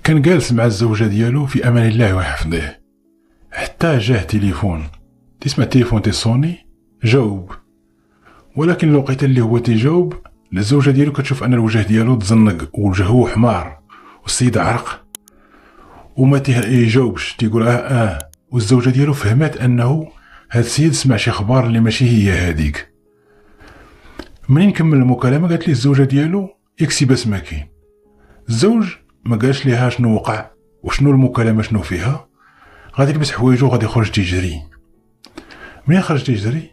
كان جالس مع الزوجة ديالو في أمان الله وحفظه، حتى جاه تليفون، تسمع التليفون تيصوني، جاوب. ولكن الوقيته اللي هو تيجاوب، الزوجة ديالو كتشوف أن الوجه ديالو تزنق ووجهه حمار والسيد عرق وما تيجاوبش، تيقول والزوجة ديالو فهمت أنه هاد السيد سمع شي خبار اللي ماشي هي هاديك. منين كمل المكالمة قالت لي الزوجة ديالو يكسي بس ما كاين. الزوج ما قالش ليها شنو وقع وشنو المكالمة شنو فيها، غادي يلبس حوايجو وغادي يخرج تيجري. منين خرج تيجري،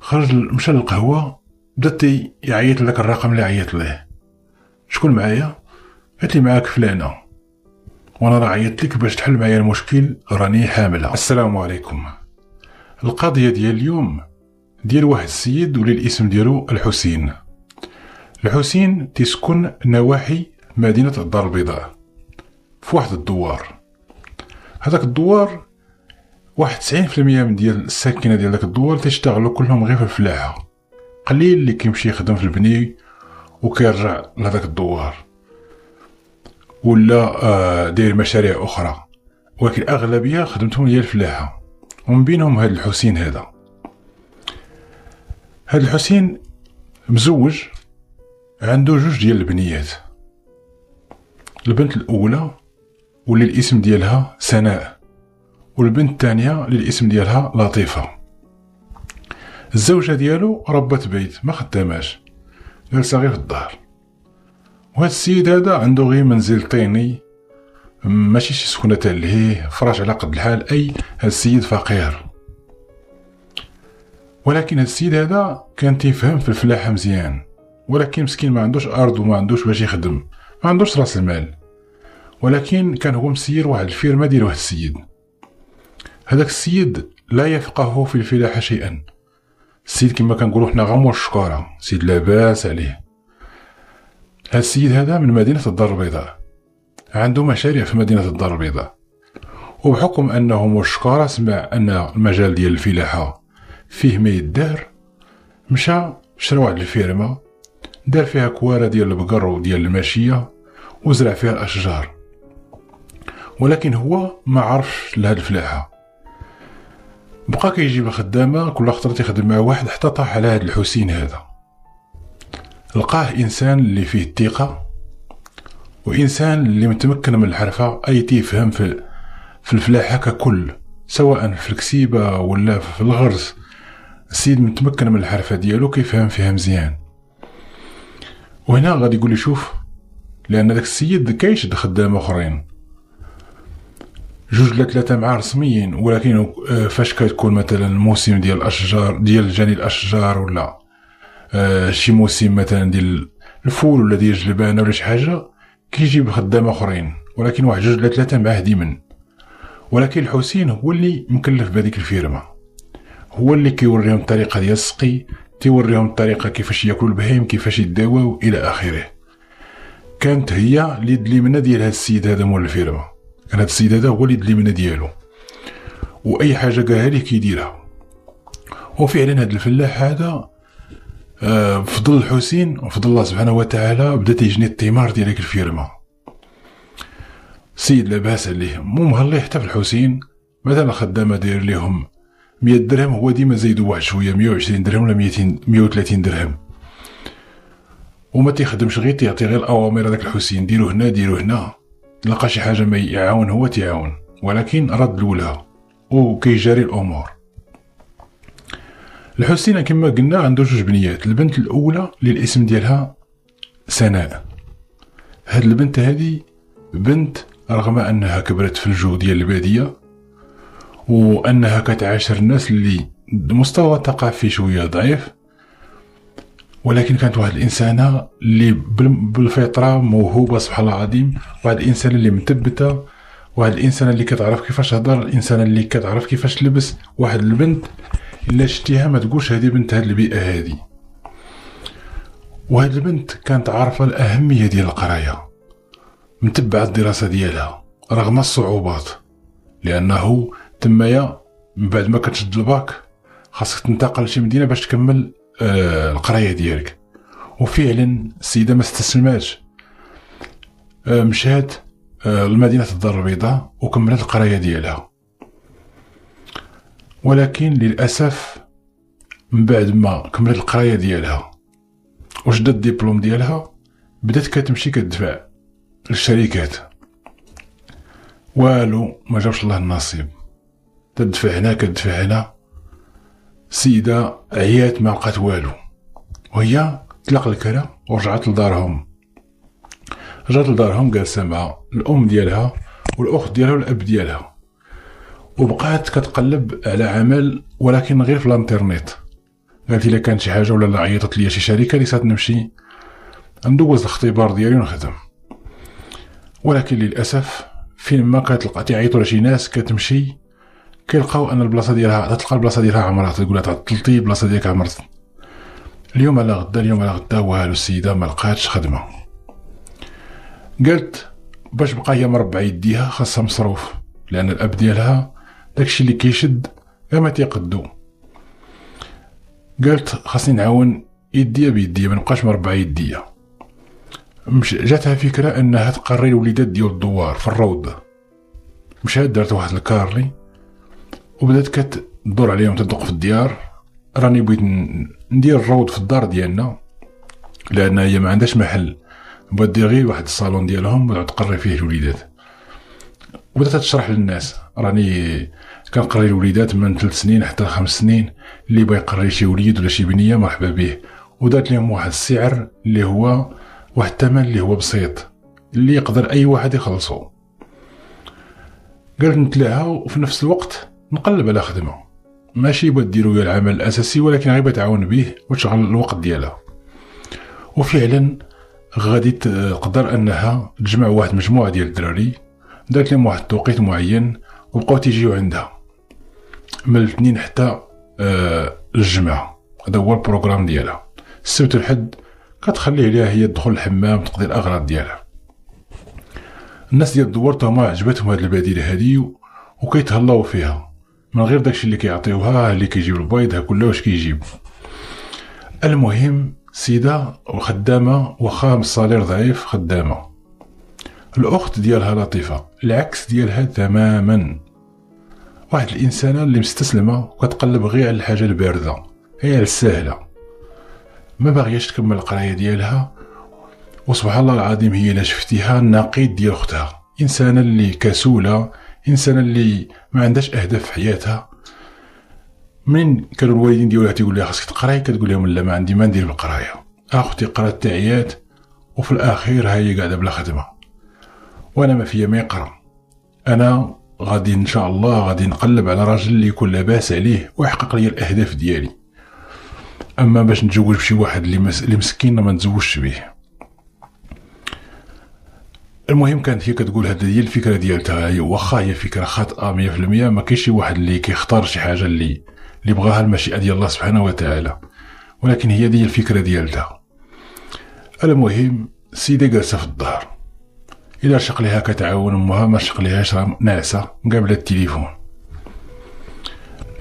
خرج مشى للقهوة، بدا يعيط لك الرقم اللي عيط له. شكون معايا؟ قالت لي معاك فلانة، وانا راه عيطت لك باش تحل معايا المشكل، راني حاملة. السلام عليكم. القضية ديال اليوم ديال واحد السيد ولي الاسم ديالو الحسين. الحسين تيسكن نواحي مدينة الدار البيضاء في واحد الدوار. هذاك الدوار واحد 90% من ديال الساكنة ديال داك الدوار تيشتغلوا كلهم غير في الفلاحة، قليل اللي كيمشي يخدم في البني وكيرجع لهذاك الدوار ولا داير مشاريع اخرى، ولكن الاغلبيه خدمتهم هي الفلاحه. ومن بينهم هذا الحسين. هذا الحسين مزوج، عنده جوج ديال البنيات. البنت الاولى واللي الاسم ديالها سناء، والبنت الثانيه اللي الاسم ديالها لطيفه. الزوجه ديالو ربت بيت، ما خداماش، جالسه غير في الدار. وهذا السيد هذا عنده غير منزل طيني، ماشي شي سكنه تلهيه، فراش على قد الحال. هذا السيد فقير، ولكن هذا السيد هذا كان تيفهم في الفلاحه مزيان، ولكن مسكين ما عندوش ارض وما عندوش باش يخدم، ما عندوش راس المال. ولكن كان هو مسير واحد الفيرما ديال واحد السيد. هذاك السيد لا يفقه في الفلاحه شيئا. السيد كما كنقولوا حنا غمر الشكاره، سيد لاباس عليه. هذا السيد هذا من مدينه الدار البيضاء، عنده مشاريع في مدينه الدار البيضاء، وبحكم انه مشكاره سمع ان المجال ديال الفلاحه فيه ما يدار، مشى شرا واحد الفيرما، دار فيها كواره ديال البقر وديال الماشيه وزرع فيها الاشجار. ولكن هو ما عرفش لهاد الفلاحه، بقى كيجيب الخدامه كل خطره تيخدم مع واحد، حتى طاح على هاد الحسين هذا. لقاه انسان اللي فيه الثقه، وانسان اللي متمكن من الحرفه، اي تيفهم في الفلاحه ككل، سواء في الكسيبه ولا في الغرس. السيد متمكن من الحرفه ديالو، كيفهم فيها مزيان. وهنا غادي يقول لي شوف، لان داك السيد كيشد خدام اخرين، جوج لا ثلاثه مع رسميين، ولكن فاش كتكون مثلا الموسم ديال الاشجار ديال جاني الاشجار، ولا شي موسم مثلا ديال الفول ولا ديال الجلبانه ولا شي حاجه، كيجيب خدام اخرين، ولكن واحد جوج لا ثلاثه معاه ديما. ولكن الحسين هو اللي مكلف بهذيك الفيرما، هو اللي كيوريهم الطريقه ديال السقي، تيوريهم الطريقه كيفاش ياكلوا البهيم، كيفاش يداواو الى اخره. كانت هي اليد اليمنى ديال هذا السيد هذا مول الفيرما، كان هذا السيد هذا هو اليد اليمنى ديالو، واي حاجه قالها ليه كيديرها. وفعلا هذا الفلاح هذا بفضل الحسين وفضل الله سبحانه وتعالى بدا تيجني الثمار ديال ديك الفيرما. السيد لاباس عليه، مو مهلي حتى في الحسين. مثلا خدامه داير ليهم 100 درهم، هو ديما زايدو واحد شويه، 120 درهم ولا 200 130 درهم، وما تيخدمش، غير تيعطي غير الاوامر. هذاك الحسين ديروا هنا ديروا هنا، لقى شي حاجه ما يعاون هو تيعاون، ولكن رد لولها وكيجاري الامور. الحسين كما قلنا عنده جوج بنيات. البنت الاولى اللي الاسم ديالها سناء. هاد البنت هذه بنت رغم انها كبرت في الجو ديال الباديه، وانها كتعاشر الناس اللي مستوى ثقافي شويه ضعيف، ولكن كانت واحد الانسانه اللي بالفطره موهوبه سبحان الله العظيم، واحد الانسانه اللي مثبته، واحد الانسانه اللي كتعرف كيفاش تهضر، الانسانه اللي كتعرف كيفاش تلبس. واحد البنت الا شتيها ما تقولش هذه بنت هذه البيئه هذه. وهاد البنت كانت عارفه الاهميه ديال القرايه، متبعه الدراسه ديالها رغم الصعوبات، لانه تمايا من بعد ما كتشد الباك خاصك تنتقل لشي مدينه باش تكمل القرايه ديالك. وفعلا السيده ما استسلماتش، مشات المدينة الدار البيضاء وكملت القراية ديالها. ولكن للأسف من بعد ما كملت القراية ديالها وجدت الدبلوم ديالها بدات كتمشي كتدفع للشركات، والو ما جابش الله النصيب، تدفع هنا كتدفع هنا. سيدة عيات ما لقات والو، وهي طلق الكرا ورجعت لدارهم. رجعت لدارهم جالسة مع الأم ديالها والأخت ديالها والأب ديالها، وبقات كتقلب على عمل ولكن غير في الانترنت. قالت إلا كانت شي حاجة ولا عيطت ليا شي شركة اللي سات نمشي ندوز الاختبار ديالي ونخدم. ولكن للأسف فين ما كتلقى تيعيطوا لشي ناس كتمشي كيلقاو ان البلاصه ديالها تلقى البلاصه ديالها عمرات، تقول لها تعطلتي البلاصه ديالك عمرت. اليوم على غدا اليوم على غدا والو، السيده ما لقاتش خدمه. قالت باش بقى هي مربعه يديها خاصها مصروف، لان الاب ديالها داكشي اللي كيشد ما تيقدو. قالت خاصني نعاون يديا بيديا، ما نبقاش مربعه يديا. جاتها فكره انها تقري الوليدات ديال الدوار في الروض. مشات دارت واحد الكارلي وبدات كتدور عليهم، تدق في الديار، راني بغيت ندير الروض في الدار ديالنا لان هي ما عندهاش محل، بغات دير غير واحد الصالون ديالهم وتعود تقري فيه الوليدات. وبدات تشرح للناس راني كنقري الوليدات من 3 سنين حتى 5 سنين، اللي بغى يقري شي وليد ولا شي بنيه مرحبا به. ودات لهم واحد السعر اللي هو واحد الثمن اللي هو بسيط اللي يقدر اي واحد يخلصو. قالت نتلاها وفي نفس الوقت نقلب على خدمه، ماشي بغات ديرو هي العمل الاساسي ولكن غير تعاون به وتشغل الوقت ديالها. وفعلا غادي تقدر انها تجمع واحد مجموعه ديال الدراري، دارت لهم واحد التوقيت معين وبقاو تيجيو عندها من الاثنين حتى الجمعه. هذا هو البروغرام ديالها. السبت والحد كتخلي عليها هي تدخل الحمام تقضي الاغراض ديالها. الناس ديال الدوار هما عجبتهم هاد البديله هادي وكيتهلاو فيها من غير داكشي اللي كيعطيوها، اللي كيجيب البيض ها كله واش كيجيب. المهم سيده وخدامه واخا الصالير ضعيف خدامه. الاخت ديالها لطيفه العكس ديالها تماما، واحد الانسانه اللي مستسلمه وكتقلب غير على الحاجه البارده، هي على السهله، ما باغياش تكمل القرايه ديالها. وسبحان الله العظيم هي لا شفتيها النقيض ديال اختها، انسانه اللي كسوله، انسانه اللي ما عندهاش اهداف في حياتها. من كانوا الوالدين ديالها تيقول لها خاصك تقراي كتقول لهم لا ما عندي ما ندير بالقرايه. اختي قرات تعيات وفي الاخير هي قاعده بلا خدمه، وانا ما فيا ما يقرا. انا غادي ان شاء الله غادي نقلب على راجل اللي يكون لاباس عليه ويحقق لي الاهداف ديالي، اما باش نتزوج بشي واحد اللي مسكين ما نتزوجش به. المهم كانت هي كتقول هذه هي الفكره ديالتها، هي واخا هي فكره خاطئه 100%، ما كاينش شي واحد اللي كيختار شي حاجه اللي بغاها المشيئه ديال الله سبحانه وتعالى، ولكن هي دي الفكره ديالتها. المهم السيده جالسه في الدار، الا شق ليها كتعاون امها، ما شق ليهاش ناعسه مقابله التليفون.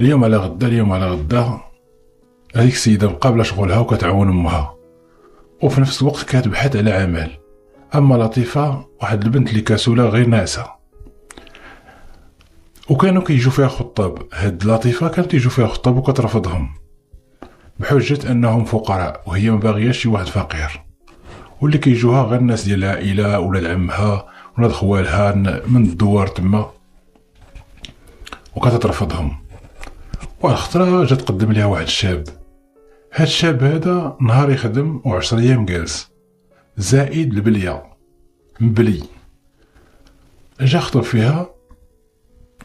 اليوم على غدا اليوم على غدا هذيك السيده مقابله شغلها وكتعاون امها، وفي نفس الوقت كتبحث على عمل. اما لطيفه واحد البنت اللي كسوله غير ناعسه، وكانوا كيجوا فيها خطاب. هاد لطيفه كانت يجوا فيها خطاب وكترفضهم بحجه انهم فقراء وهي ما باغياش شي واحد فقير، واللي كيجوها غير الناس ديال العائله ولاد عمها ولاد خوالها من الدوار تما، وكترفضهم. واحد الخطره جات تقدم ليها واحد الشاب. هاد الشاب هذا نهار يخدم و10 ايام جالس زائد البليه مبلي. جا خطب فيها،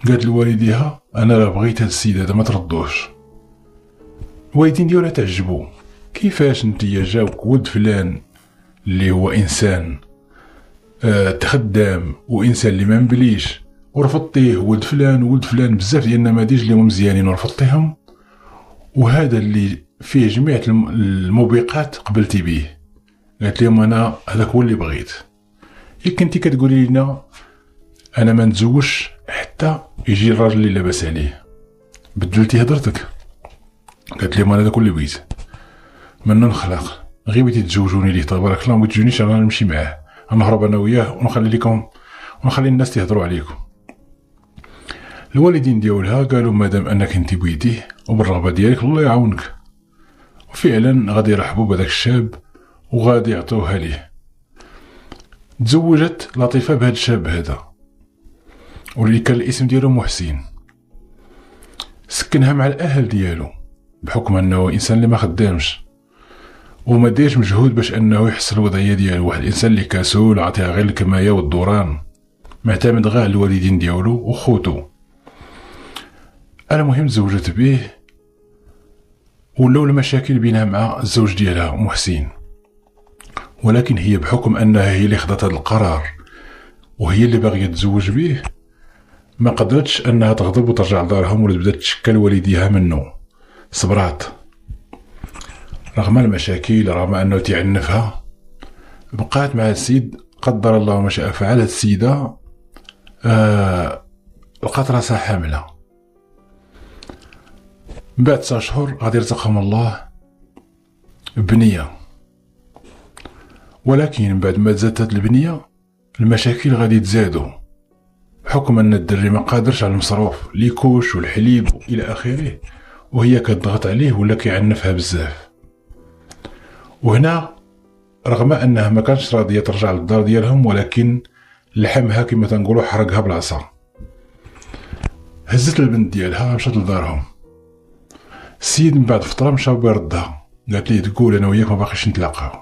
قالت لوالديها انا راه بغيت هاد السيد هذا ما تردوش. الوالدين ديالها تعجبوا، كيفاش نتيا جاوك ولد فلان اللي هو انسان تخدام وانسان اللي ما مبليش ورفضتيه، ولد فلان ولد فلان بزاف ديال النماذج اللي هما مزيانين ورفضتيهم، وهذا اللي فيه جميع الموبقات قبلتي به. قالت لهم انا هذاك هو اللي بغيت. كنتي كتقولي لنا انا ما نتزوجش حتى يجي الراجل اللي لاباس عليه، بدلتي هضرتك. قالت لهم انا هذاك اللي بغيت، منو نخلق غير بغيتي تزوجوني ليه تبارك الله، ما تجونيش انا نمشي معاه، نهرب انا وياه ونخلي لكم ونخلي الناس يهضروا عليكم. الوالدين ديالها قالوا مادام انك انت بغيتيه وبالرغبه ديالك الله يعاونك، وفعلا غادي يرحبوا بهذاك الشاب وغادي يعطوها ليه. تزوجت لطيفه بهذا الشاب هذا واللي كان الاسم ديالو محسن. سكنها مع الاهل ديالو بحكم انه انسان اللي ما خدامش وما دايرش مجهود باش انه يحسن الوضعيه ديالو، واحد الانسان اللي كسول عطيها غير الكمايه والدوران، معتمد غير على الوالدين ديالو وخوتو. المهم تزوجت به ولاو المشاكل بينها مع الزوج ديالها محسن، ولكن هي بحكم انها هي اللي خدات هذا القرار وهي اللي باغيه تزوج به ما قدرتش انها تغضب وترجع لدارهم، ولا بدات تشكل والديها منه. صبرات رغم المشاكل، رغم انه تعنفها، بقات مع السيد. قدر الله ما شاء فعل. السيده لقات راسها حامله. من بعد 9 شهور غادي يرزقهم الله بنيه، ولكن بعد ما تزادت هاد البنيه المشاكل غادي تزادوا بحكم ان الدري ما قادرش على المصروف ليكوش والحليب الى اخره، وهي كتضغط عليه ولا كيعنفها بزاف. وهنا رغم انها ما كانتش راضيه ترجع للدار ديالهم، ولكن لحمها كما تنقولوا حرقها بالعصا. هزت البنت ديالها مشات لدارهم. السيد من بعد فتره مشى بيردها، قالت ليه تقول انا وياك ما باقيش نتلاقاو.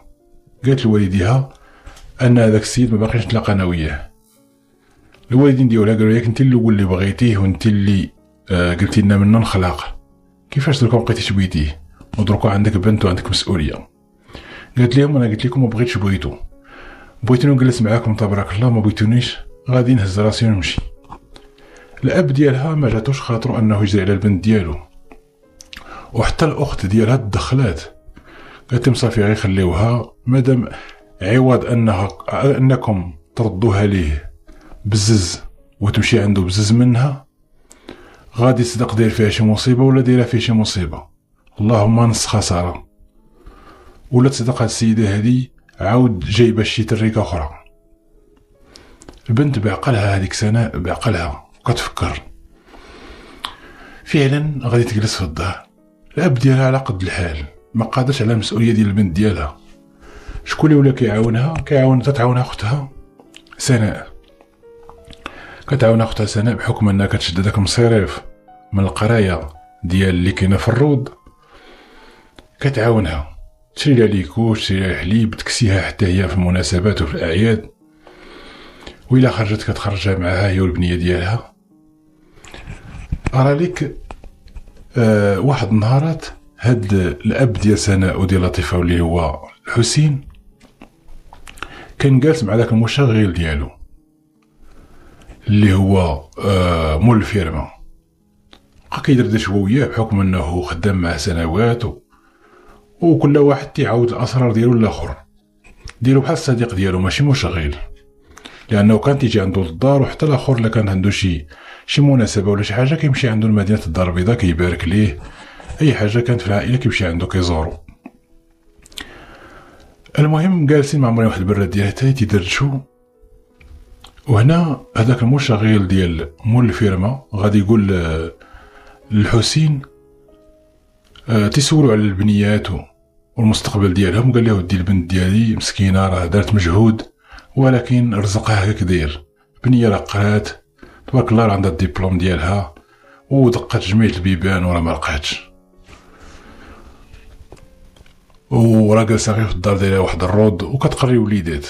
قالت لوالديها ان هذاك السيد ما باقيش نتلاقى انا وياه. الوالدين ديالها قالوا ياك انت اللي بغيتيه وانت اللي قلتي لنا منه نخلاق، كيفاش دركا مبقيتيش بغيتيه ودركا عندك بنت وعندك مسؤوليه؟ قالت لهم انا قلت لكم ما بغيتش بغيتوني نجلس معاكم تبارك الله، ما بغيتونيش غادي نهز راسي ونمشي. الاب ديالها ما جاتوش خاطرو انه يجري على البنت ديالو، وحتى الاخت ديالها تدخلات قالت لهم صافي غير خليوها، مادام عوض انكم تردوها ليه بزز وتمشي عنده بزز منها، غادي تصدق داير فيها شي مصيبه ولا دايره فيها شي مصيبه، اللهم نص خساره. ولا تصدق هاد السيده هادي عاود جايبه شي تريكه اخرى. البنت بعقلها هذيك سنه بعقلها وكتفكر فعلا غادي تجلس في الدار. الاب ديالها على قد الحال ما قادرش على المسؤوليه ديال البنت ديالها. شكون اللي ولا كيعاونها؟ تتعاونها اختها سناء. كتعاون اختها سناء بحكم انها كتشد داك المصيريف من القرايه ديال اللي كاينه في الروض، كتعاونها تشري لها ليكوش، تشري لها حليب، تكسيها حتى هي في المناسبات وفي الاعياد، وإلا خرجت كتخرجها معها هي والبنيه ديالها. لك واحد النهارات هاد الاب ديال سناء وديال لطيفه واللي هو حسين كان جالس مع داك المشغل ديالو اللي هو مول الفيرما، بقى كيدردش هو وياه بحكم انه خدام معاه سنوات وكل واحد تيعاود الاسرار ديالو للاخر، ديالو بحال الصديق ديالو ماشي مشغل، لانه كان تيجي عنده للدار، وحتى الاخر اللي كان عنده شي مناسبه ولا شي حاجه كيمشي عنده لمدينه الدار البيضاء كيبارك ليه، اي حاجه كانت في العائله كيمشي عنده كيزورو. المهم جالسين مع واحد البراد ديال حتى تيدردشوا، وهنا هذاك المشغل ديال مول الفيرما غادي يقول للحسين تيسولوا على البنيات والمستقبل ديالهم، قال له ودي البنت ديالي مسكينه راه دارت مجهود ولكن رزقها هكاك داير، بنيه راه قرات تبارك الله، عندها الدبلوم ديالها ودقات جميع البيبان وراه ما لقاتش، وراه جالسه غير في الدار ديالها واحد الروض وكتقري وليدات،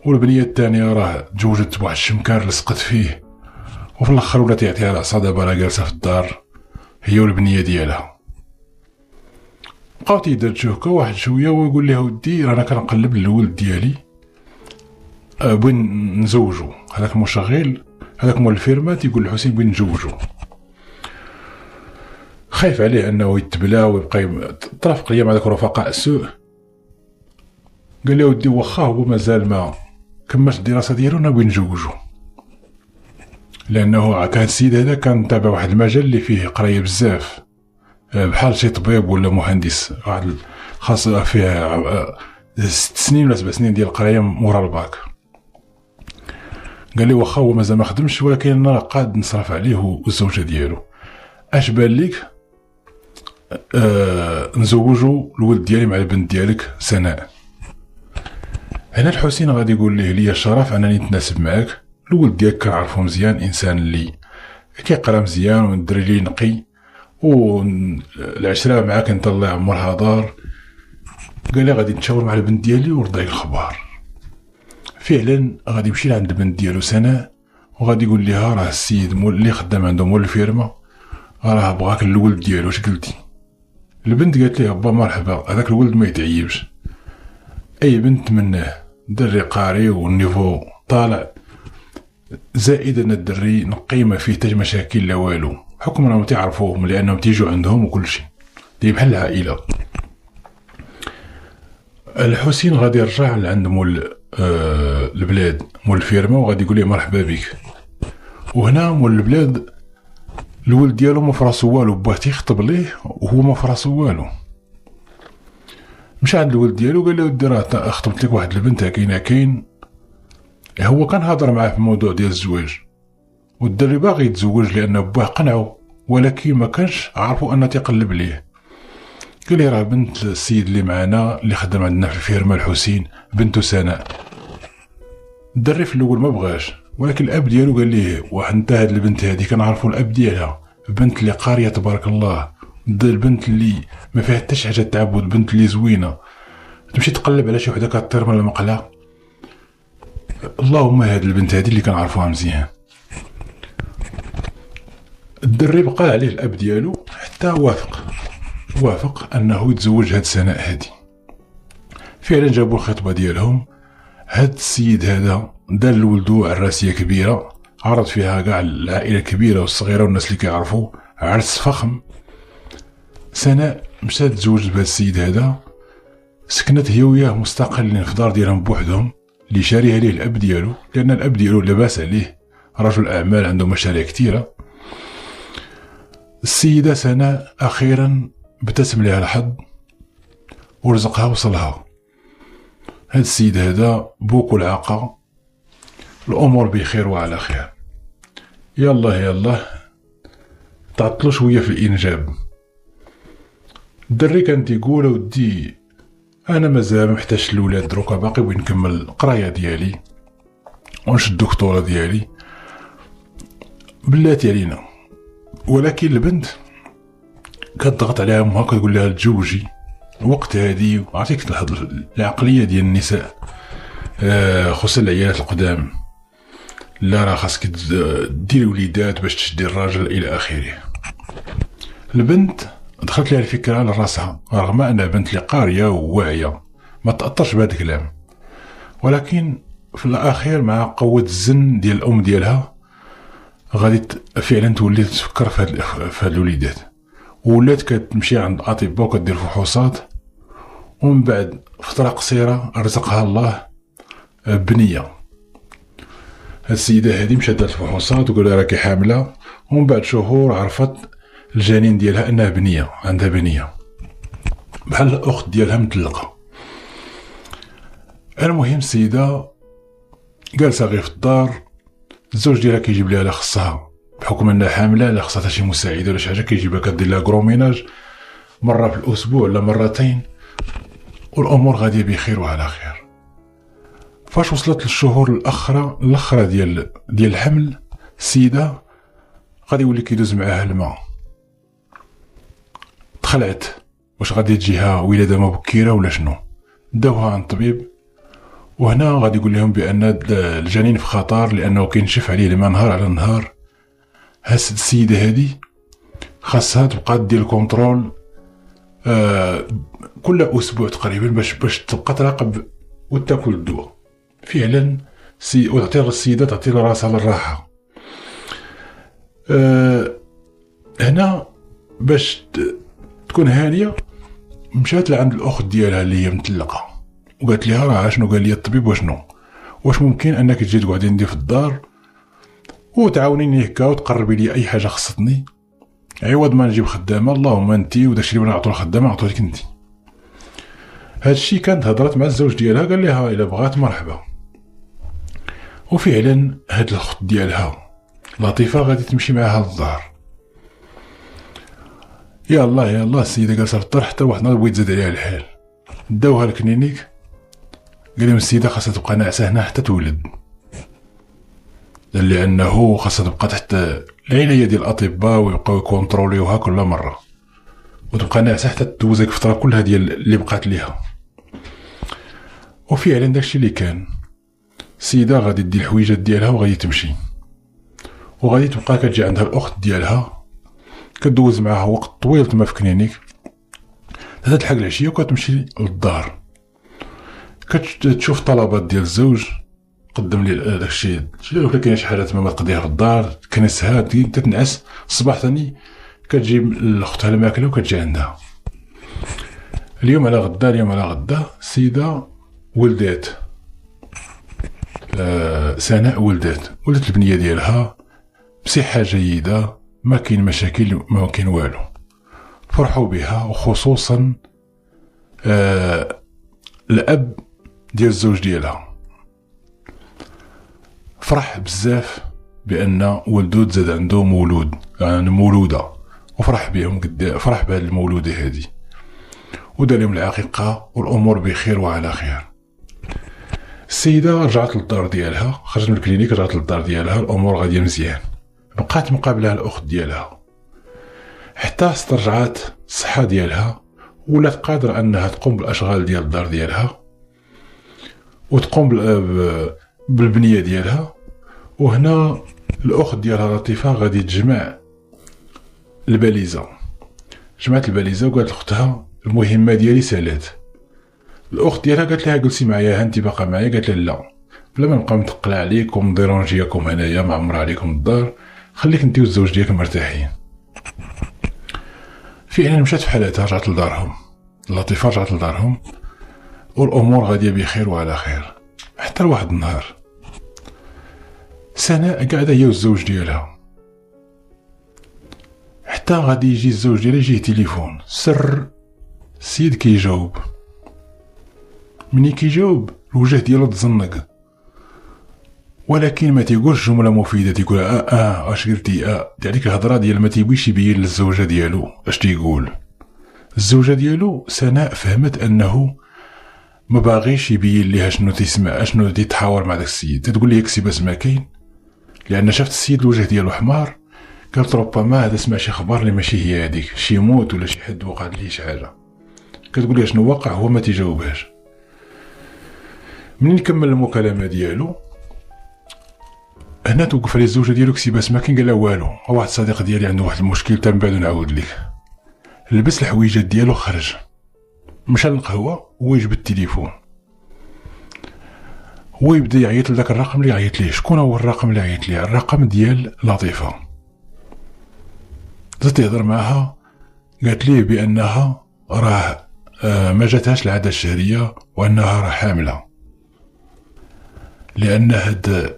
والبنيه الثانيه راه تزوجت بواحد الشمكار لصقت فيه، وفي الاخر ولات يعطيها العصا، دابا راه جالسه في الدار هي والبنيه ديالها. بقاو تيدردشوا هكا واحد شويه ويقول لها ودي رانا كنقلب للولد ديالي بغين نزوجو. هذاك المشغل هذاك مول الفيرما تيقول لحسين بغين نزوجو، خايف عليه انه يتبلا ويبقى يترافق ليا مع داك رفقاء السوء. قال له ودي واخا هو مازال ما كملش الدراسه ديالو انا بغي نزوجو، لانه كان السيد هذا كان تابع واحد المجال اللي فيه قرايه بزاف، بحال شي طبيب ولا مهندس، واحد خاص فيه 6 سنين ولا 7 سنين ديال القرايه مورا الباك. قال لي واخا هو مازال ما خدمش ولكن انا قاعد نصرف عليه والزوجه ديالو. اش بان ليك نزوجوا الولد ديالي مع البنت ديالك سناء؟ هنا الحسين غادي يقول ليه ليا الشرف انني نتناسب معاك، الولد ديالك كنعرفو مزيان، انسان اللي كيقرا مزيان والدري اللي نقي والعشره معاك انت الله يعمرها دار. قال لي غادي نتشاور مع البنت ديالي ونرضيك الخبار. فعلا غادي يمشي لعند البنت ديالو سناء وغادي يقول لها راه السيد اللي خدام عنده مول الفيرما راه بغاك الولد ديالو، واش قلتي؟ البنت قالت لي با مرحبا، هذاك الولد ما يتعيبش، اي بنت منه دري قاري والنيفو طالع، زائد ان الدري نقي ما فيه تاج مشاكل لا والو، حكم انهم تعرفوهم لانهم تيجوا عندهم وكل شيء دي بحال العائله. الحسين غادي يرجع لعند مول البلاد مول الفيرما وغادي يقول ليه مرحبا بك. وهنا مول البلاد الولد ديالو ما فراسو والو، باه تيخطب ليه وهو ما فراسو والو. مشى عند الولد ديالو قال له ودي راه خطبت لك واحد البنت كاين. هو كان هضر معاه في الموضوع ديال الزواج والدري باغي يتزوج لان باه قنعو، ولكن ما كانش عرفوا ان تيقلب ليه. قال لي راه بنت السيد اللي معنا اللي خدام عندنا في الفيرما الحسين بنته سناء. الدري في الاول ما بغاش، ولكن الاب ديالو قال ليه واحد انت هاد البنت هادي كنعرفوا الاب ديالها، بنت اللي قاريه تبارك الله، البنت اللي ما فيها حتى شي حاجه تعبد، بنت اللي زوينه، تمشي تقلب على شي وحده كطير من المقله. اللهم هاد البنت هادي اللي كنعرفوها مزيان. الدري بقى عليه الاب ديالو حتى وافق انه يتزوج هاد سناء هادي. فعلا جابوا الخطبه ديالهم. هاد السيد هذا دار لولدو عراسيه كبيره، عرض فيها كاع العائله الكبيره والصغيره والناس اللي كيعرفوا، عرس فخم. سناء مشات تزوجت بهاد السيد هذا، سكنت هي وياه مستقلين في دار ديالهم بوحدهم اللي شاريها ليه الاب ديالو، لان الاب ديالو لاباس عليه رجل اعمال عنده مشاريع كثيره. السيده سناء اخيرا ابتسم لها الحظ ورزقها وصلها. هاد السيد هذا بوك العاقه، الامور بخير وعلى خير. يلا تعطلوا شويه في الانجاب. الدري كان تيقول ودي انا مازال محتاجش الاولاد، دروكا باقي بغيت نكمل القرايه ديالي ونشد الدكتوراه ديالي بلاتي علينا. ولكن البنت كتضغط عليها امها كتقول لها تزوجي الوقت هادي. عرفتي العقليه ديال النساء خصوصا العيالات القدام، لا راه خاصك ديري وليدات باش تشدي الراجل الى اخره. البنت دخلت لها الفكره على راسها رغم انها بنت اللي قاريه وواعيه ما تاثرش بهذا الكلام، ولكن في الاخير مع قوه الزن ديال الام ديالها غادي فعلا تولي تفكر في هاد الوليدات. ولات كتمشي عند اطباء وكدير فحوصات، ومن بعد فتره قصيره رزقها الله بنيه. هاد السيده هادي مشات دارت الفحوصات وقال لها راكي حامله، ومن بعد شهور عرفت الجنين ديالها انها بنيه، عندها بنيه بحال الاخت ديالها مطلقه. المهم السيده جالسه غير في الدار، الزوج ديالها كيجيب لها لا خصها بحكم انها حامله، لا خصها شي مساعده ولا شي حاجه كيجيبها كدير لها كروميناج مره في الاسبوع ولا مرتين، والامور غاديه بخير وعلى خير. فاش وصلت للشهور الاخرى ديال الحمل، السيده غادي يولي كيدوز معاها الماء، تخلعت واش غادي تجيها ولاده مبكره ولا شنو. داوها عند الطبيب، وهنا غادي يقول لهم بان الجنين في خطر لانه كينشف عليه الماء نهار على نهار. هاد السيده هادي خاصها تبقى دير الكونترول كل اسبوع تقريبا باش تبقى تراقب وتاكل الدواء. فعلا وتعطي السيده تعطي راسها للراحه. هنا باش تكون هانيه مشات لعند الاخت ديالها اللي هي مطلقه وقالت لها راه شنو قال لي الطبيب، واش ممكن انك تجي تقعدي عندي في الدار وتعاونيني هكا وتقربي لي اي حاجه خصتني عوض ما نجيب خدامه، اللهم انتي وداكشي اللي بغينا نعطو الخدامه عطوتك انتي. هادشي كانت هضرت مع الزوج ديالها قال لها الا بغات مرحبا. وفعلا هاد الأخت ديالها لطيفة غادي تمشي معاها للدار. يا الله السيدة جالسة في الدار حتى واحد النهار بغيت تزاد عليها الحال، داوها للكلينيك، قال لهم السيدة خاصها تبقى ناعسة هنا حتى تولد، لأنه خاصها تبقى تحت العناية ديال الأطباء ويبقاو يكونتروليوها كل مرة، وتبقى ناعسة حتى تدوز الفترة كلها ديال اللي بقات ليها. وفعلا داكشي اللي كان. السيدة غادي دير الحويجات ديالها وغادي تمشي، وغادي تبقى كتجي عندها الأخت ديالها كدوز معاها وقت طويل تما في كلينيك حتى تلحق العشية وكتمشي للدار. كتشوف طلبات ديال الزوج، قدم لي داكشي ولا كاين شي حاجه تما ما تقضيها في الدار، تكنسها تتنعس. الصباح ثاني كتجيب لاختها الماكله وكتجي عندها. اليوم على غدا السيده ولدات، سناء ولدت البنيه ديالها بصحه جيده، ما كاين مشاكل ما كاين والو. فرحوا بها، وخصوصا الاب ديال الزوج ديالها فرح بزاف بان ولدو تزاد عنده مولود، يعني مولوده، وفرح بهم فرح بهاد المولوده هادي، ودار لهم العقيقه والامور بخير وعلى خير. السيده رجعت للدار ديالها، خرجت من الكلينيك رجعت للدار ديالها، الامور غاديه مزيان. بقات مقابلها الاخت ديالها حتى استرجعت الصحه ديالها، ولات قادره انها تقوم بالاشغال ديال الدار ديالها وتقوم بالبنيه ديالها. وهنا الاخت ديالها لطيفه غادي تجمع الباليزه، جمعت الباليزه وقالت لاختها المهمه ديالي سالات. الاخت ديالها قالت لها جلسي معايا، انت باقا معايا؟ قالت لها لا، بلا ما نبقى متقلع عليكم نديرونجيكم هنايا ما عمر عليكم الدار، خليك انت والزوج ديالك مرتاحين. فعلا مشات في حالتها، رجعت لدارهم، لطيفه رجعت لدارهم والامور غاديه بخير وعلى خير. حتى لواحد النهار سناء قاعده هي والزوج ديالها، حتى غادي يجي الزوج ديالها يجيه تليفون سر. السيد كيجاوب، مني كيجاوب الوجه ديالو تزنق، ولكن ما تيقولش جمله مفيده، تيقول اش قلتي ديك الهضره ديال ما تيبغيش يبين للزوجه ديالو اش تيقول. الزوجه ديالو سناء فهمت انه ما باغيش يبين ليها شنو تيسمع، شنو تيتحاور مع داك السيد، تتقول ليه كسي باش ما كاين، لان شافت السيد الوجه ديالو حمار. قالت ربما هذا سمع شي خبر اللي ماشي هي هذيك، شي موت ولا شي حد وقع ليه شي حاجه. كتقول ليه شنو وقع، هو ما تيجاوبهاش. منين كمل المكالمه ديالو هنا توقف عليه الزوجه ديالو كسي باش ما كاين، قال له والو، واحد الصديق ديالي عنده واحد المشكل تاع من بعد نعاود لك. لبس الحويجات ديالو خرج، مشى للقهوه ويجبد التليفون ويبدا يعيط لذاك الرقم اللي عيط ليه. شكون هو الرقم اللي عيط ليه؟ الرقم ديال لطيفه. بدات تهضر معاها، قالت ليه بانها راه ما جاتهاش العاده الشهريه وانها راه حامله، لان هاد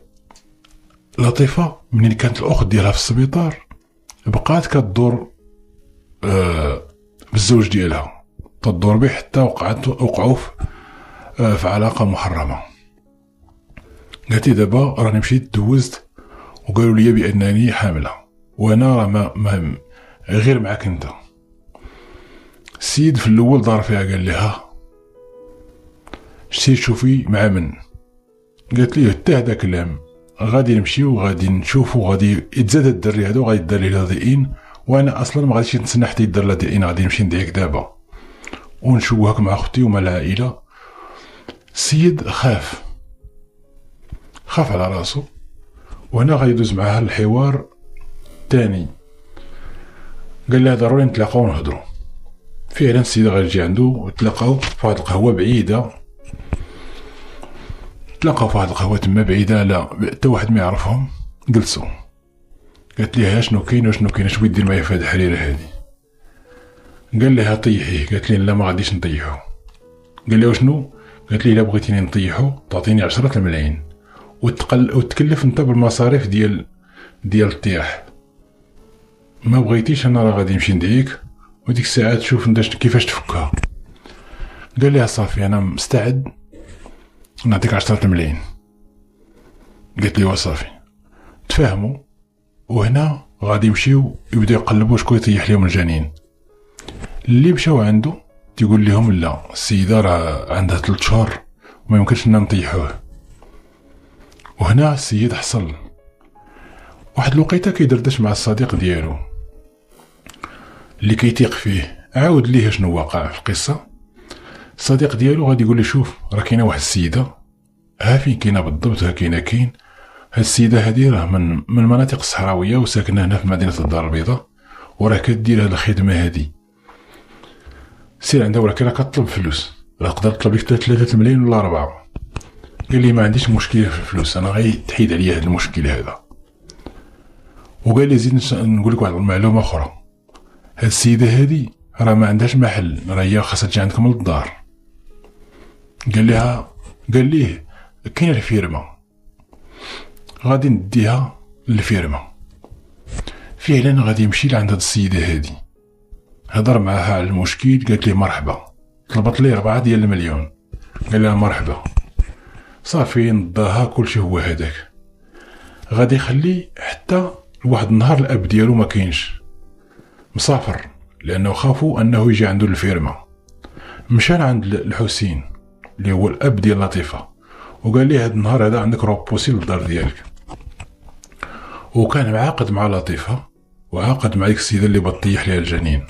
لطيفه منين كانت الاخت ديالها في السبيطار بقات كتدور بالزوج ديالها، تدور به حتى وقعوا في علاقه محرمه. قالت لي دابا راني مشيت دوزت وقالوا لي بانني حامله، وانا راه ما غير معاك انت. السيد في الاول دار فيها، قال لها شتي تشوفي مع من؟ قالت لي حتى هذا كلام، غادي نمشيو وغادي نشوفو، غادي يتزاد الدري هذا وغادي يدار ليه دي، وانا اصلا ما غاديش نتسنى حتى يدار له دي، غادي نمشي ندعيك دابا ونشوهك مع اختي ومع العائله. السيد خاف على راسو، وهنا غيدوز معاها الحوار الثاني. قال لها ضروري نتلاقاو ونهضروا. فعلا السيده غيجي عنده وتلاقاو في واحد القهوه بعيده، تلاقاو في واحد القهوه تما بعيده، لا حتى واحد ما يعرفهم. جلسوا، قالت ليها شنو كاين وشنو كاين، اش بغيت دير معايا في هاد الحريره هادي؟ قال لها طيحيه. قالت لي لا ما غاديش نطيحو. قال لها شنو؟ قالت لي الا بغيتيني نطيحو تعطيني 10 الملايين وتكلف انت بالمصاريف ديال الطياح، ما بغيتيش انا راه غادي نمشي ندعيك وديك الساعه تشوف انت كيفاش تفكها. قال لها صافي انا مستعد نعطيك 10 الملايين. قالت لي وصافي تفاهموا، وهنا غادي يمشيو يبداو يقلبوا شكون يطيح لهم الجنين. اللي مشاو عنده تيقول لهم لا، السيده راه عندها 3 شهور وما يمكنش لنا نطيحوه. وهنا السيد حصل واحد الوقيته كيدردش مع الصديق ديالو اللي كيتيق فيه، عاود ليه شنو وقع في القصه. الصديق ديالو غادي يقول لي شوف راه كاينه واحد السيده، ها فين كاينه بالضبط، ها كاين هاد السيده هادي راه من مناطق الصحراويه وساكنه هنا في مدينه الدار البيضاء، وراه كدير هاد الخدمه هادي. سير عندها، ولكن راه كطلب فلوس، راه تقدر تطلب لك 3 ملايين ولا 4. قال لي ما عنديش مشكله في الفلوس، انا غير تحيد عليا هاد المشكل هذا. وقال لي زيد نقول لك واحد المعلومه اخرى، هاد السيده هادي راه ما عندهاش محل، راه هي خاصها تجي عندكم للدار. قال ليه كاينه الفيرما، غادي نديها للفيرما. فعلا غادي يمشي لعند هاد السيده هادي، هضر معاها على المشكل، قالت ليه مرحبا، طلبت ليه 4 ديال المليون. قال لها مرحبا، صافي نضاها كلشي هو هذاك. غادي يخلي حتى لواحد النهار الاب ديالو ما كاينش، مسافر، لانه خافوا انه يجي عنده الفيرما. مشى عند الحسين اللي هو الاب ديال لطيفه، وقال ليه هاد النهار هذا عندك روبوسي للدار ديالك. وكان معاقد مع لطيفه وعاقد مع ديك السيده اللي بطيح ليها الجنين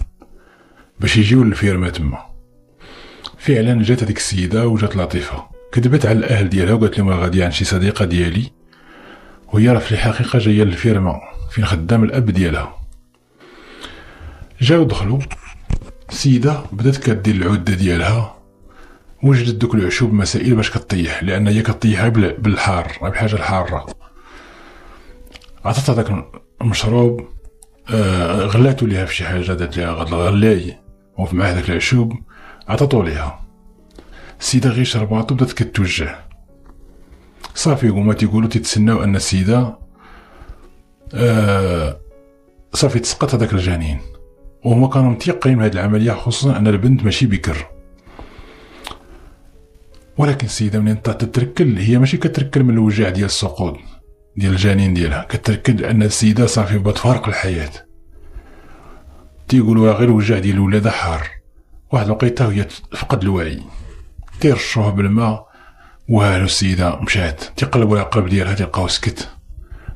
باش يجيو للفيرما تما. فعلا جات هذيك السيده وجات لطيفه، كذبت على الاهل ديالها وقالت لهم غادي عند شي صديقه ديالي، وهي راه في الحقيقه جايه للفيرما فين خدام الاب ديالها. جاو دخلوا، السيده بدات كدير العده ديالها، وجدت دوك العشوب مسائل باش كطيح، لان هي كطيحها بالحار بالحاجه الحاره. عطاتها داك المشروب، غلاتو ليها في شي حاجه، دات ليها غاد الغلاي وفي معاه داك العشوب، عطاتو ليها. السيده غير شرباتو بدات كتوجع. صافي هما تيقولوا تيتسناو ان السيده صافي تسقط هذاك الجنين، وهما كانوا متيقين من هذه العمليه، خصوصا ان البنت ماشي بكر. ولكن السيده منين تتركل، هي ماشي كتركل من الوجع ديال السقوط ديال الجنين ديالها، كتركل ان السيده صافي بغات تفارق الحياه. تيقولوا غير الوجع ديال الولاده حار. واحد الوقيته هي فقد الوعي، تيرشوها بالماء والو، السيده مشات. تيقلبوا على القلب ديالها تلقاو سكت،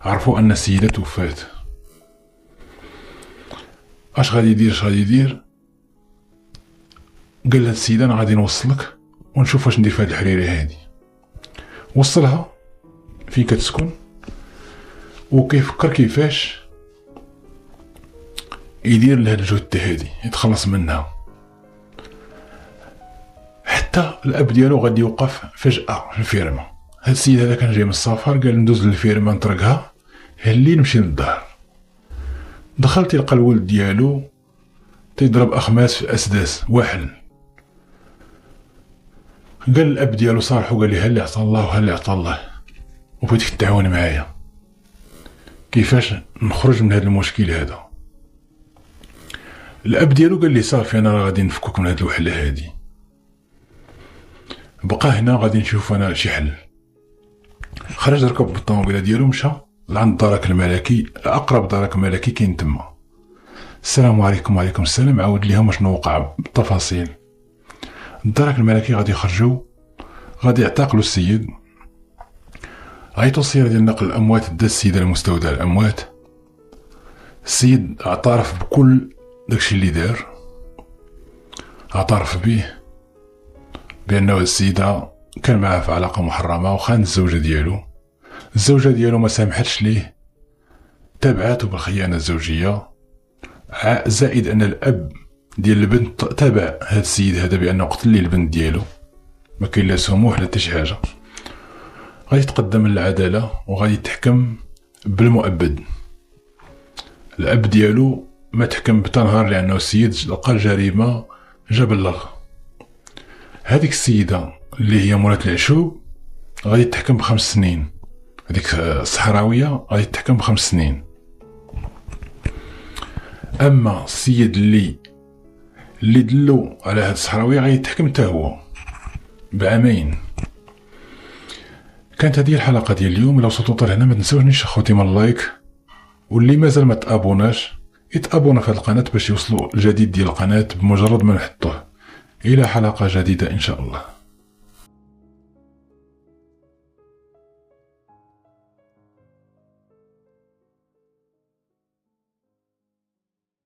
عرفوا ان السيده توفات. اش غادي يدير؟ قال لها السيده انا غادي نوصلك ونشوف واش ندير في هاد الحريره هادي. وصلها فين كتسكن، وكيفكر كيفاش يدير لهاد الجثه هادي يتخلص منها. حتى الاب ديالو غادي يوقف فجاه في الفيرما. هاد السيد هذا كان جاي من السفر، قال ندوز للفيرما نطرقها، الليل نمشي للدار. دخل تلقى الولد ديالو تيضرب اخماس في اسداس واحل. قال الاب ديالو صالحو، قال لي ها اللي عطا الله وها اللي عطا الله، وبغيتك تعاون معايا كيفاش نخرج من هذا المشكل هذا. الاب ديالو قال لي صافي انا غادي نفكك من هذه الوحله هذه، بقى هنا غادي نشوف انا شي حل. خرج ركب بالطوموبيله ديالو، مشى لعند الدرك الملكي، اقرب درك ملكي كاين تما. السلام عليكم. وعليكم السلام. عاود ليهم شنو وقع بالتفاصيل. الدرك الملكي غادي يخرجوا، غادي يعتقلوا السيد. عيطوا السيارة ديال نقل الاموات، دا السيد المستودع الاموات. السيد اعترف بكل داكشي اللي دار، اعترف به بانه السيده كان معاه في علاقه محرمه وخان الزوجه ديالو. الزوجه ديالو ما سامحتش ليه، تابعته بالخيانه الزوجيه، زائد ان الاب ديال البنت تابع هذا السيد هذا بانه قتل لي البنت ديالو، ما كاين لا سموح لا حتى شي حاجه. غادي يتقدم للعداله وغادي يتحكم بالمؤبد. الاب ديالو ما تحكم بتنهار لانه السيد لقى الجريمه جا بلغ. هذيك السيده اللي هي مولات العشوب غادي تحكم ب5 سنين، هذيك الصحراويه غادي تحكم ب5 سنين. اما السيد اللي دلو على هاد الصحراويه غادي يتحكم حتى هو ب2 عام. كانت هذه الحلقه ديال اليوم. لو وصلتوا لهنا ما تنساوش نشيخ خوتي من اللايك، واللي مازال ما تابوناش يتابونا في هذه القناه باش يوصلوا الجديد ديال القناه بمجرد ما نحطوه. الى حلقه جديده ان شاء الله.